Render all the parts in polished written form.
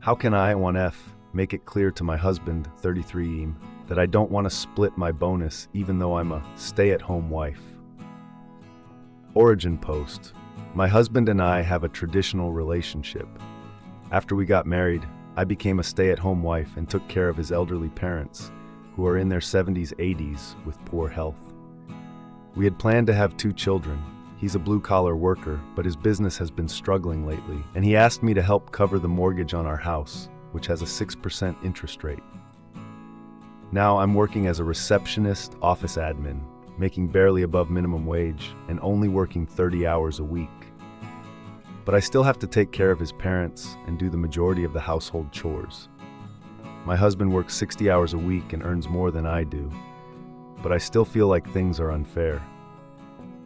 How can I, 1F, make it clear to my husband, 33, that I don't want to split my bonus even though I'm a stay-at-home wife? Origin post. My husband and I have a traditional relationship. After we got married, I became a stay-at-home wife and took care of his elderly parents, who are in their 70s, 80s with poor health. We had planned to have 2 children. He's a blue-collar worker, but his business has been struggling lately, and he asked me to help cover the mortgage on our house, which has a 6% interest rate. Now I'm working as a receptionist, office admin, making barely above minimum wage and only working 30 hours a week. But I still have to take care of his parents and do the majority of the household chores. My husband works 60 hours a week and earns more than I do, but I still feel like things are unfair.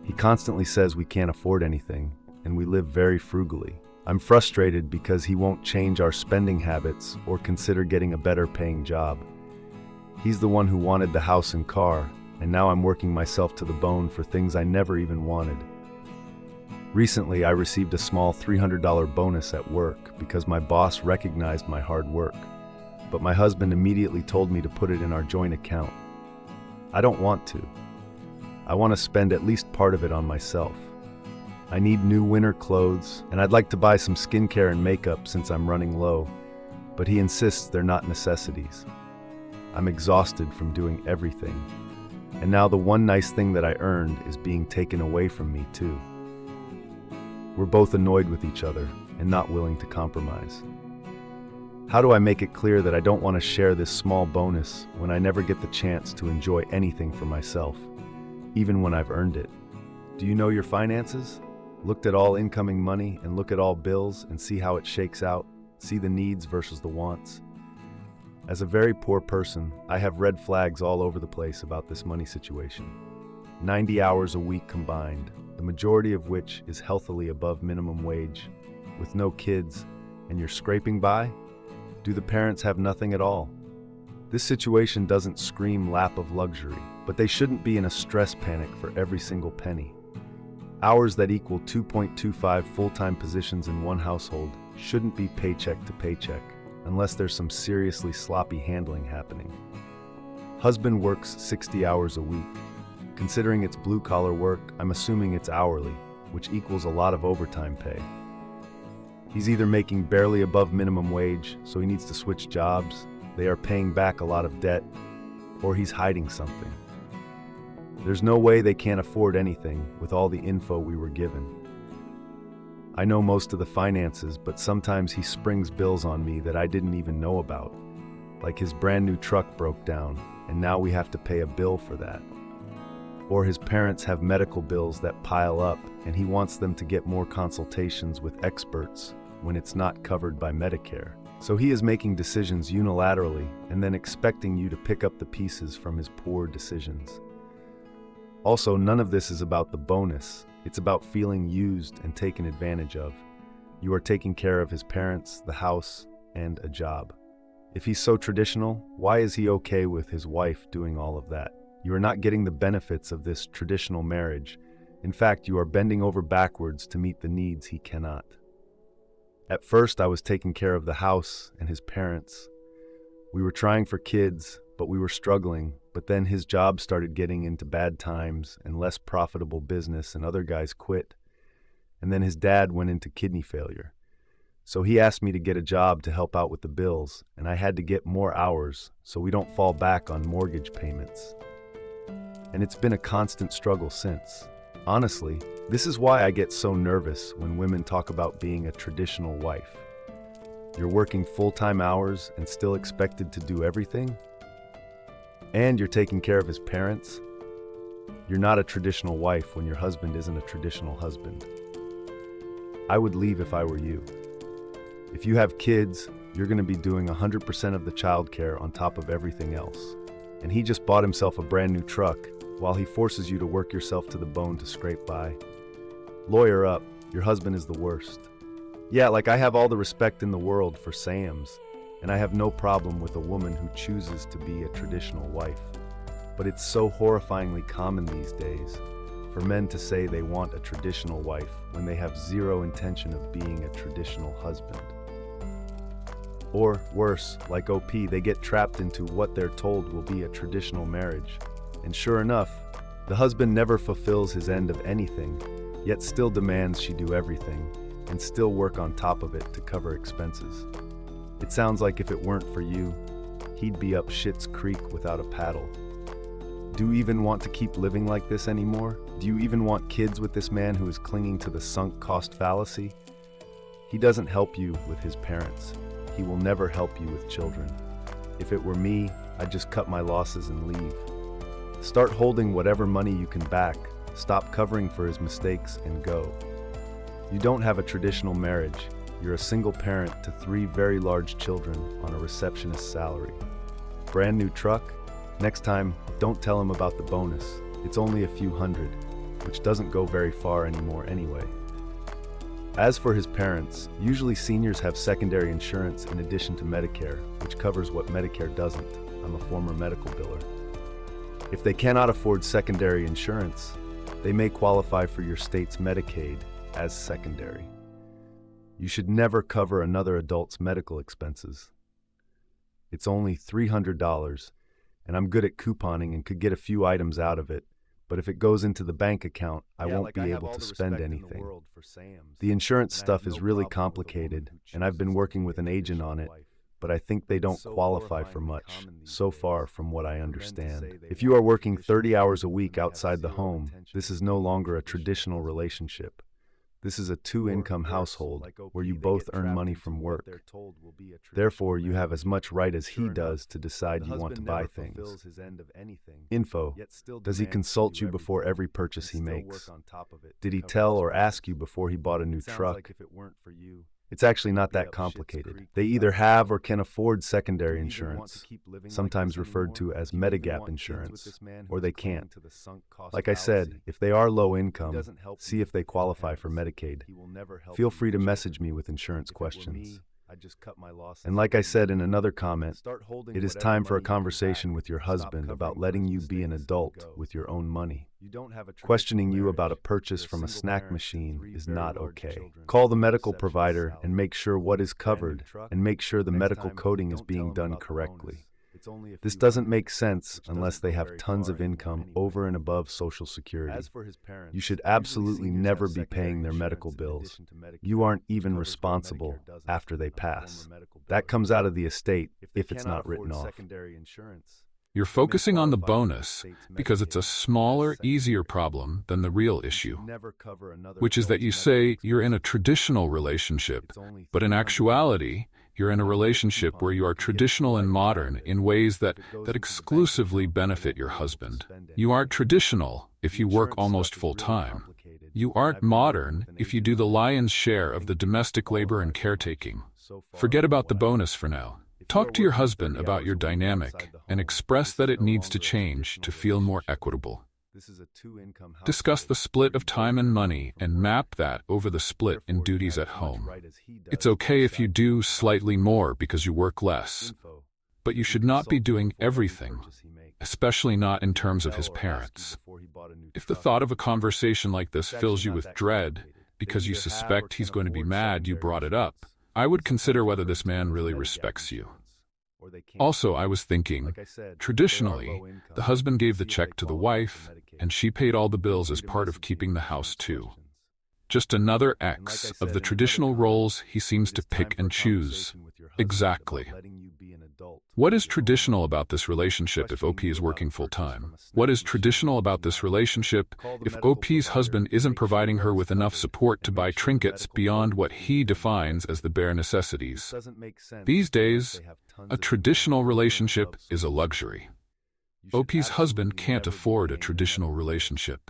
He constantly says we can't afford anything, and we live very frugally. I'm frustrated because he won't change our spending habits or consider getting a better paying job. He's the one who wanted the house and car, and now I'm working myself to the bone for things I never even wanted. Recently, I received a small $300 bonus at work because my boss recognized my hard work, but my husband immediately told me to put it in our joint account. I don't want to. I want to spend at least part of it on myself. I need new winter clothes, and I'd like to buy some skincare and makeup since I'm running low, but he insists they're not necessities. I'm exhausted from doing everything, and now the one nice thing that I earned is being taken away from me too. We're both annoyed with each other and not willing to compromise. How do I make it clear that I don't want to share this small bonus when I never get the chance to enjoy anything for myself, even when I've earned it? Do you know your finances? Looked at all incoming money and look at all bills and see how it shakes out? See the needs versus the wants? As a very poor person, I have red flags all over the place about this money situation. 90 hours a week combined, the majority of which is healthily above minimum wage, with no kids, and you're scraping by? Do the parents have nothing at all? This situation doesn't scream lap of luxury, but they shouldn't be in a stress panic for every single penny. Hours that equal 2.25 full-time positions in one household shouldn't be paycheck to paycheck, unless there's some seriously sloppy handling happening. Husband works 60 hours a week. Considering it's blue-collar work, I'm assuming it's hourly, which equals a lot of overtime pay. He's either making barely above minimum wage, so he needs to switch jobs, they are paying back a lot of debt, or he's hiding something. There's no way they can't afford anything with all the info we were given. I know most of the finances, but sometimes he springs bills on me that I didn't even know about. Like his brand new truck broke down, and now we have to pay a bill for that. Or his parents have medical bills that pile up, and he wants them to get more consultations with experts when it's not covered by Medicare. So he is making decisions unilaterally and then expecting you to pick up the pieces from his poor decisions. Also, none of this is about the bonus. It's about feeling used and taken advantage of. You are taking care of his parents, the house, and a job. If he's so traditional, why is he okay with his wife doing all of that? You are not getting the benefits of this traditional marriage. In fact, you are bending over backwards to meet the needs he cannot. At first, I was taking care of the house and his parents. We were trying for kids, but we were struggling. But then his job started getting into bad times and less profitable business, and other guys quit. And then his dad went into kidney failure. So he asked me to get a job to help out with the bills, and I had to get more hours so we don't fall back on mortgage payments. And it's been a constant struggle since. Honestly, this is why I get so nervous when women talk about being a traditional wife. You're working full-time hours and still expected to do everything? And you're taking care of his parents? You're not a traditional wife when your husband isn't a traditional husband. I would leave if I were you. If you have kids, you're going to be doing 100% of the childcare on top of everything else. And he just bought himself a brand new truck while he forces you to work yourself to the bone to scrape by. Lawyer up, your husband is the worst. Yeah, like I have all the respect in the world for Sams, and I have no problem with a woman who chooses to be a traditional wife. But it's so horrifyingly common these days for men to say they want a traditional wife when they have zero intention of being a traditional husband. Or worse, like OP, they get trapped into what they're told will be a traditional marriage. And sure enough, the husband never fulfills his end of anything, yet still demands she do everything, and still work on top of it to cover expenses. It sounds like if it weren't for you, he'd be up Schitt's Creek without a paddle. Do you even want to keep living like this anymore? Do you even want kids with this man who is clinging to the sunk cost fallacy? He doesn't help you with his parents. He will never help you with children. If it were me, I'd just cut my losses and leave. Start holding whatever money you can back, stop covering for his mistakes, and go. You don't have a traditional marriage. You're a single parent to 3 very large children on a receptionist's salary. Brand new truck? Next time, don't tell him about the bonus. It's only a few hundred, which doesn't go very far anymore anyway. As for his parents, usually seniors have secondary insurance in addition to Medicare, which covers what Medicare doesn't. I'm a former medical biller. If they cannot afford secondary insurance, they may qualify for your state's Medicaid as secondary. You should never cover another adult's medical expenses. It's only $300, and I'm good at couponing and could get a few items out of it, but if it goes into the bank account, I won't be able to spend anything. The insurance stuff is really complicated, and I've been working with an agent on it, but I think they don't qualify for much, so far from what I understand. If you are working 30 hours a week outside the home, this is no longer a traditional relationship. This is a 2-income household where you both earn money from work. Therefore, you have as much right as he does to decide you want to buy things. Info: does he consult you before every purchase he makes? Did he tell or ask you before he bought a new truck? It's actually not that complicated. They either have or can afford secondary insurance, sometimes referred to as Medigap insurance, or they can't. Like I said, if they are low income, see if they qualify for Medicaid. Feel free to message me with insurance questions. And like I said in another comment, it is time for a conversation with your husband about letting you be an adult with your own money. Questioning you about a purchase from a snack machine is not okay. Call the medical provider and make sure what is covered, and make sure the medical coding is being done correctly. This doesn't make sense unless they have tons of income over and above Social Security. You should absolutely never be paying their medical bills. You aren't even responsible after they pass. That comes out of the estate if it's not written off. You're focusing on the bonus because it's a smaller, easier problem than the real issue, which is that you say you're in a traditional relationship, but in actuality, you're in a relationship where you are traditional and modern in ways that exclusively benefit your husband. You aren't traditional if you work almost full-time. You aren't modern if you do the lion's share of the domestic labor and caretaking. Forget about the bonus for now. Talk to your husband about your dynamic and express that it needs to change to feel more equitable. Discuss the split of time and money and map that over the split in duties at home. It's okay if you do slightly more because you work less, but you should not be doing everything, especially not in terms of his parents. If the thought of a conversation like this fills you with dread because you suspect he's going to be mad you brought it up, I would consider whether this man really respects you. Also, I was thinking, traditionally, the husband gave the check to the wife, and she paid all the bills as part of keeping the house too. Just another X of the traditional roles he seems to pick and choose. Exactly. What is traditional about this relationship if OP is working full-time? What is traditional about this relationship if OP's husband isn't providing her with enough support to buy trinkets beyond what he defines as the bare necessities? These days, a traditional relationship is a luxury. OP's husband can't afford a traditional relationship.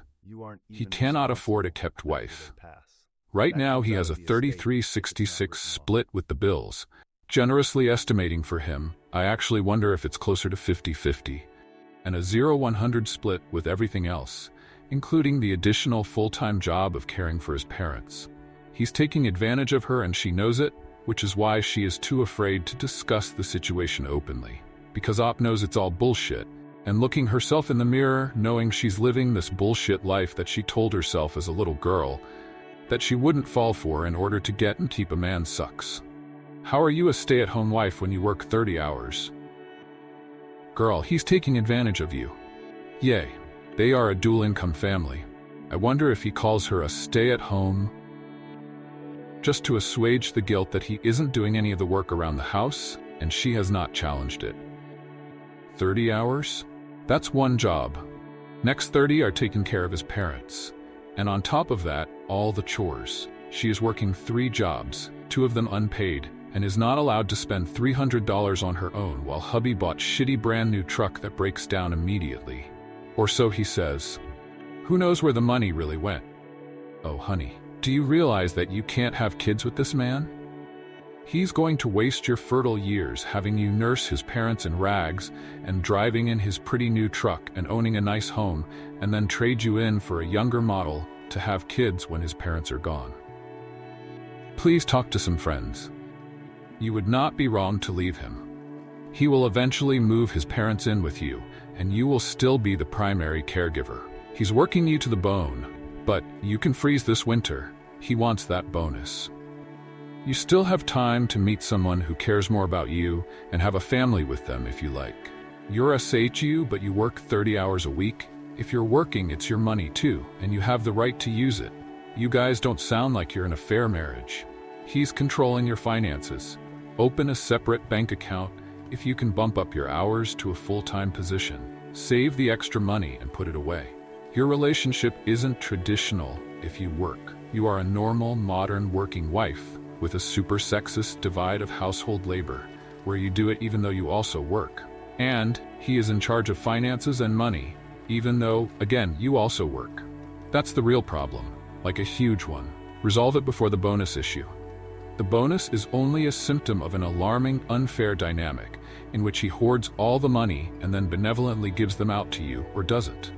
He cannot afford a kept wife. Right now he has a 33-66 split with the bills. Generously estimating for him, I actually wonder if it's closer to 50-50, and a 0-100 split with everything else, including the additional full-time job of caring for his parents. He's taking advantage of her and she knows it, which is why she is too afraid to discuss the situation openly. Because OP knows it's all bullshit, and looking herself in the mirror, knowing she's living this bullshit life that she told herself as a little girl that she wouldn't fall for in order to get and keep a man sucks. How are you a stay-at-home wife when you work 30 hours? Girl, he's taking advantage of you. Yay, they are a dual-income family. I wonder if he calls her a stay-at-home just to assuage the guilt that he isn't doing any of the work around the house and she has not challenged it. 30 hours? That's one job. Next 30 are taking care of his parents. And on top of that, all the chores. She is working 3 jobs, 2 of them unpaid, and is not allowed to spend $300 on her own while hubby bought shitty brand new truck that breaks down immediately. Or so he says. Who knows where the money really went? Oh honey, do you realize that you can't have kids with this man? He's going to waste your fertile years having you nurse his parents in rags and driving in his pretty new truck and owning a nice home and then trade you in for a younger model to have kids when his parents are gone. Please talk to some friends. You would not be wrong to leave him. He will eventually move his parents in with you, and you will still be the primary caregiver. He's working you to the bone, but you can freeze this winter. He wants that bonus. You still have time to meet someone who cares more about you and have a family with them if you like. You're a SHU, but you work 30 hours a week. If you're working, it's your money too, and you have the right to use it. You guys don't sound like you're in a fair marriage. He's controlling your finances. Open a separate bank account if you can bump up your hours to a full-time position. Save the extra money and put it away. Your relationship isn't traditional if you work. You are a normal, modern working wife with a super sexist divide of household labor, where you do it even though you also work. And he is in charge of finances and money, even though, again, you also work. That's the real problem, like a huge one. Resolve it before the bonus issue. The bonus is only a symptom of an alarming, unfair dynamic in which he hoards all the money and then benevolently gives them out to you, or doesn't.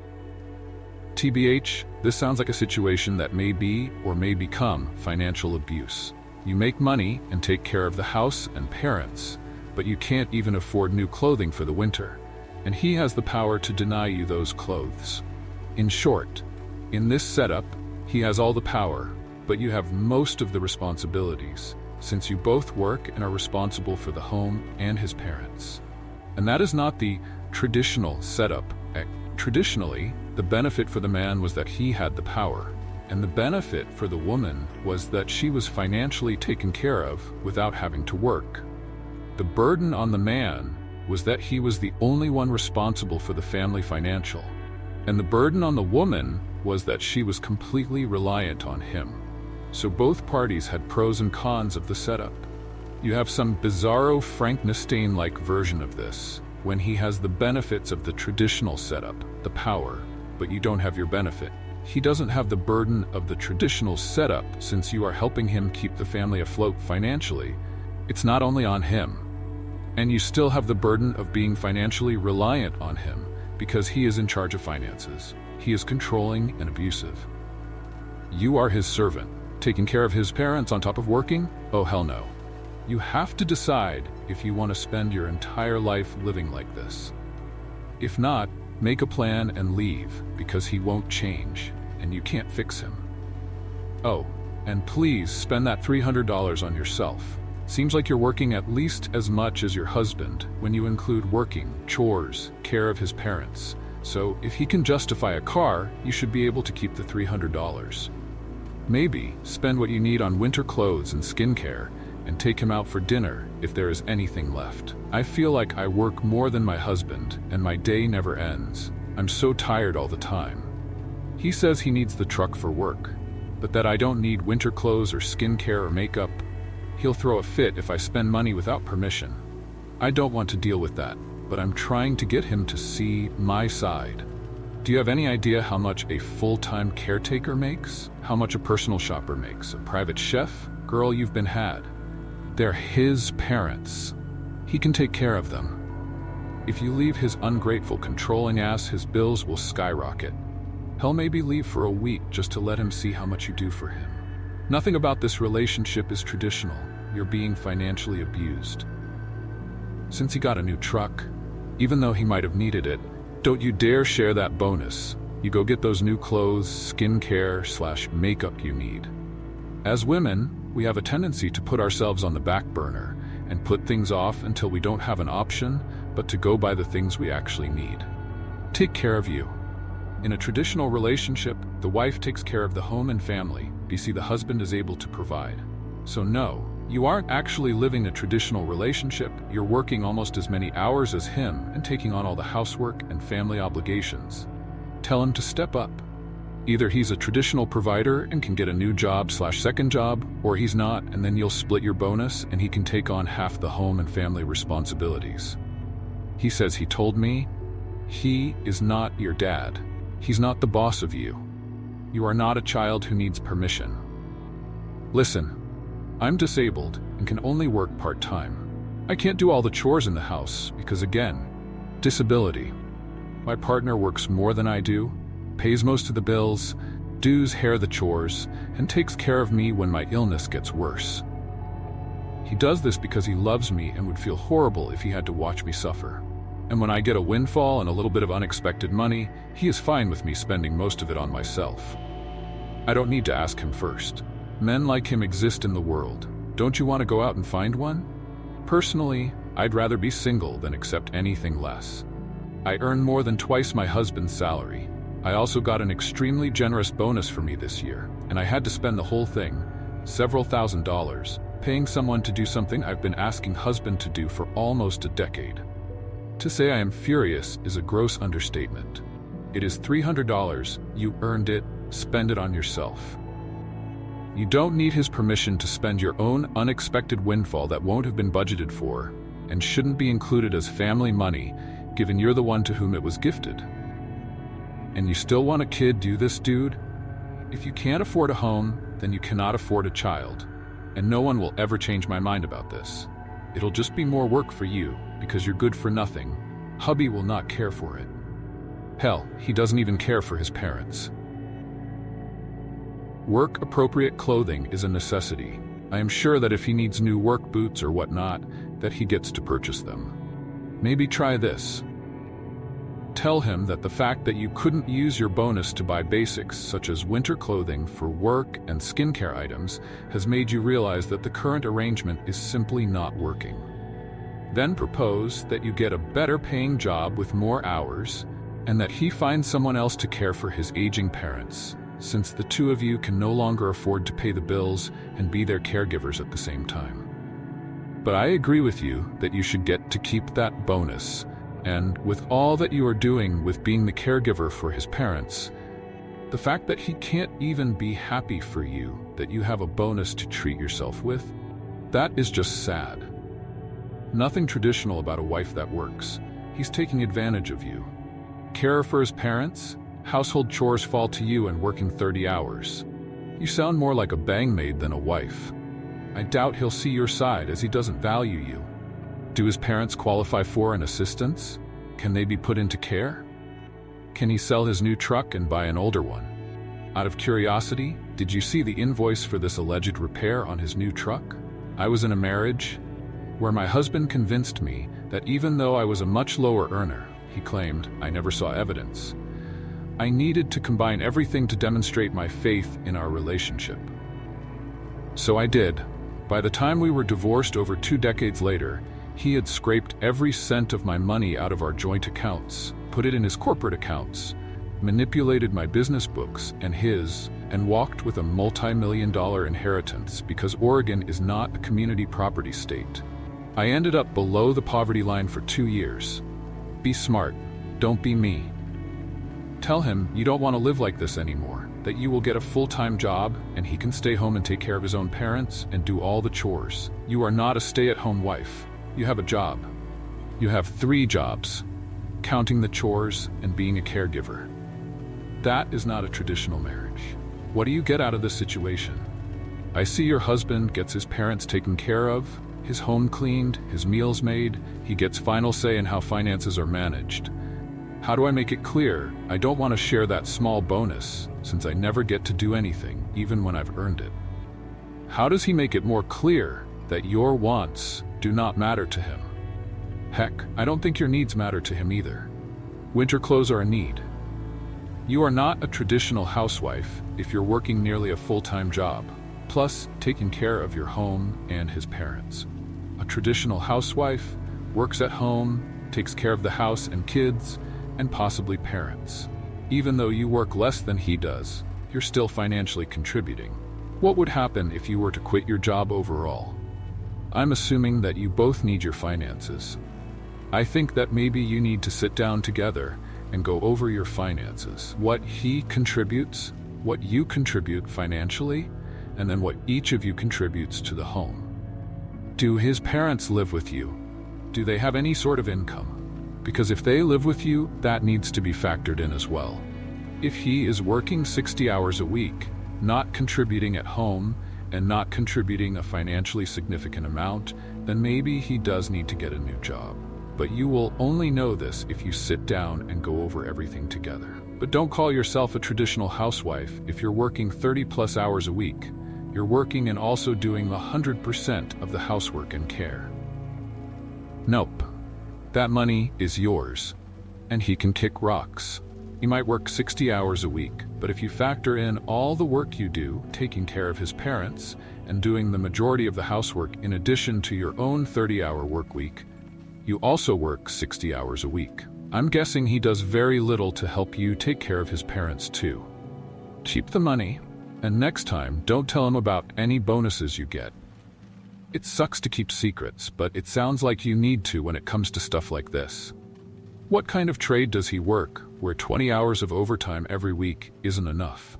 TBH, this sounds like a situation that may be or may become financial abuse. You make money and take care of the house and parents, but you can't even afford new clothing for the winter, and he has the power to deny you those clothes. In short, in this setup, he has all the power, but you have most of the responsibilities, since you both work and are responsible for the home and his parents. And that is not the traditional setup. Traditionally, the benefit for the man was that he had the power, and the benefit for the woman was that she was financially taken care of without having to work. The burden on the man was that he was the only one responsible for the family financial, and the burden on the woman was that she was completely reliant on him. So both parties had pros and cons of the setup. You have some bizarro Frankenstein-like version of this, when he has the benefits of the traditional setup, the power, but you don't have your benefit. He doesn't have the burden of the traditional setup since you are helping him keep the family afloat financially. It's not only on him. And you still have the burden of being financially reliant on him because he is in charge of finances. He is controlling and abusive. You are his servant, taking care of his parents on top of working? Oh, hell no. You have to decide if you want to spend your entire life living like this. If not, make a plan and leave, because he won't change, and you can't fix him. Oh, and please spend that $300 on yourself. Seems like you're working at least as much as your husband when you include working, chores, care of his parents. So if he can justify a car, you should be able to keep the $300. Maybe spend what you need on winter clothes and skincare, and take him out for dinner if there is anything left. I feel like I work more than my husband, and my day never ends. I'm so tired all the time. He says he needs the truck for work, but that I don't need winter clothes or skincare or makeup. He'll throw a fit if I spend money without permission. I don't want to deal with that, but I'm trying to get him to see my side. Do you have any idea how much a full-time caretaker makes? How much a personal shopper makes? A private chef? Girl, you've been had. They're his parents. He can take care of them. If you leave his ungrateful, controlling ass, his bills will skyrocket. He'll maybe leave for a week just to let him see how much you do for him. Nothing about this relationship is traditional. You're being financially abused. Since he got a new truck, even though he might have needed it, don't you dare share that bonus. You go get those new clothes, skincare / makeup you need. As women, We have a tendency to put ourselves on the back burner and put things off until we don't have an option but to go buy the things we actually need. Take care of you. In a traditional relationship, the wife takes care of the home and family. You see, the husband is able to provide. So no, you aren't actually living a traditional relationship. You're working almost as many hours as him and taking on all the housework and family obligations. Tell him to step up. Either he's a traditional provider and can get a new job/second job, or he's not, and then you'll split your bonus and he can take on half the home and family responsibilities. He says he told me. He is not your dad. He's not the boss of you. You are not a child who needs permission. Listen, I'm disabled and can only work part-time. I can't do all the chores in the house because, again, disability. My partner works more than I do, pays most of the bills, does the chores, and takes care of me when my illness gets worse. He does this because he loves me and would feel horrible if he had to watch me suffer. And when I get a windfall and a little bit of unexpected money, he is fine with me spending most of it on myself. I don't need to ask him first. Men like him exist in the world. Don't you want to go out and find one? Personally, I'd rather be single than accept anything less. I earn more than twice my husband's salary. I also got an extremely generous bonus for me this year, and I had to spend the whole thing, several $1,000s, paying someone to do something I've been asking husband to do for almost a decade. To say I am furious is a gross understatement. It is $300, you earned it, spend it on yourself. You don't need his permission to spend your own unexpected windfall that won't have been budgeted for, and shouldn't be included as family money, given you're the one to whom it was gifted. And you still want a kid, do this, dude? If you can't afford a home, then you cannot afford a child, and no one will ever change my mind about this. It'll just be more work for you, because you're good for nothing. Hubby will not care for it. Hell, he doesn't even care for his parents. Work-appropriate clothing is a necessity. I am sure that if he needs new work boots or whatnot, that he gets to purchase them. Maybe try this. Tell him that the fact that you couldn't use your bonus to buy basics such as winter clothing for work and skincare items has made you realize that the current arrangement is simply not working. Then propose that you get a better paying job with more hours and that he finds someone else to care for his aging parents, since the two of you can no longer afford to pay the bills and be their caregivers at the same time. But I agree with you that you should get to keep that bonus. And with all that you are doing with being the caregiver for his parents, the fact that he can't even be happy for you that you have a bonus to treat yourself with, that is just sad. Nothing traditional about a wife that works. He's taking advantage of you. Care for his parents, household chores fall to you and working 30 hours. You sound more like a bang maid than a wife. I doubt he'll see your side as he doesn't value you. Do his parents qualify for an assistance? Can they be put into care? Can he sell his new truck and buy an older one? Out of curiosity, did you see the invoice for this alleged repair on his new truck? I was in a marriage where my husband convinced me that even though I was a much lower earner, he claimed, I never saw evidence, I needed to combine everything to demonstrate my faith in our relationship. So I did. By the time we were divorced over 2 decades later, he had scraped every cent of my money out of our joint accounts, put it in his corporate accounts, manipulated my business books and his, and walked with a multi-million-dollar inheritance because Oregon is not a community property state. I ended up below the poverty line for 2 years. Be smart. Don't be me. Tell him you don't want to live like this anymore, that you will get a full-time job and he can stay home and take care of his own parents and do all the chores. You are not a stay-at-home wife. You have a job. You have 3 jobs, counting the chores and being a caregiver. That is not a traditional marriage. What do you get out of this situation? I see your husband gets his parents taken care of, his home cleaned, his meals made, he gets final say in how finances are managed. How do I make it clear I don't want to share that small bonus since I never get to do anything, even when I've earned it? How does he make it more clear that your wants do not matter to him? Heck, I don't think your needs matter to him either. Winter clothes are a need. You are not a traditional housewife if you're working nearly a full-time job. plus taking care of your home and his parents. A traditional housewife works at home, takes care of the house and kids, and possibly parents. Even though you work less than he does, you're still financially contributing. What would happen if you were to quit your job overall? I'm assuming that you both need your finances. I think that maybe you need to sit down together and go over your finances. What he contributes, what you contribute financially, and then what each of you contributes to the home. Do his parents live with you? Do they have any sort of income? Because if they live with you, that needs to be factored in as well. If he is working 60 hours a week, not contributing at home, and not contributing a financially significant amount, then maybe he does need to get a new job. But you will only know this if you sit down and go over everything together. But don't call yourself a traditional housewife if you're working 30+ hours a week. You're working and also doing 100% of the housework and care. Nope. That money is yours, and he can kick rocks. He might work 60 hours a week, but if you factor in all the work you do, taking care of his parents, and doing the majority of the housework in addition to your own 30-hour work week, you also work 60 hours a week. I'm guessing he does very little to help you take care of his parents too. Keep the money, and next time, don't tell him about any bonuses you get. It sucks to keep secrets, but it sounds like you need to when it comes to stuff like this. What kind of trade does he work, where 20 hours of overtime every week isn't enough?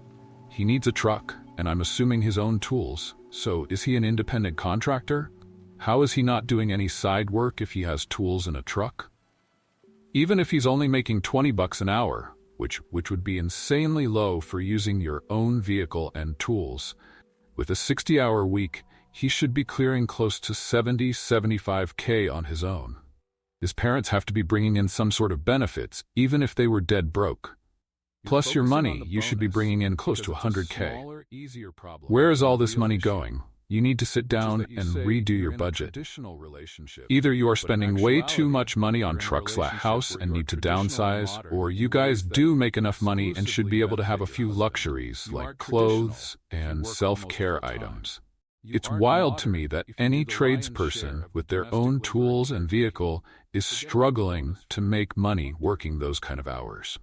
He needs a truck, and I'm assuming his own tools. So is he an independent contractor? How is he not doing any side work if he has tools and a truck? Even if he's only making $20 an hour, which would be insanely low for using your own vehicle and tools, with a 60-hour week, he should be clearing close to 75K on his own. His parents have to be bringing in some sort of benefits, even if they were dead broke. Plus your money, you should be bringing in close to 100K. Where is all this money going? You need to sit down and redo your budget. Either you are spending way too much money on truck/house and need to downsize, or you guys do make enough money and should be able to have a few luxuries like clothes and self-care items. It's wild to me that any tradesperson with their own tools and vehicle is struggling to make money working those kind of hours.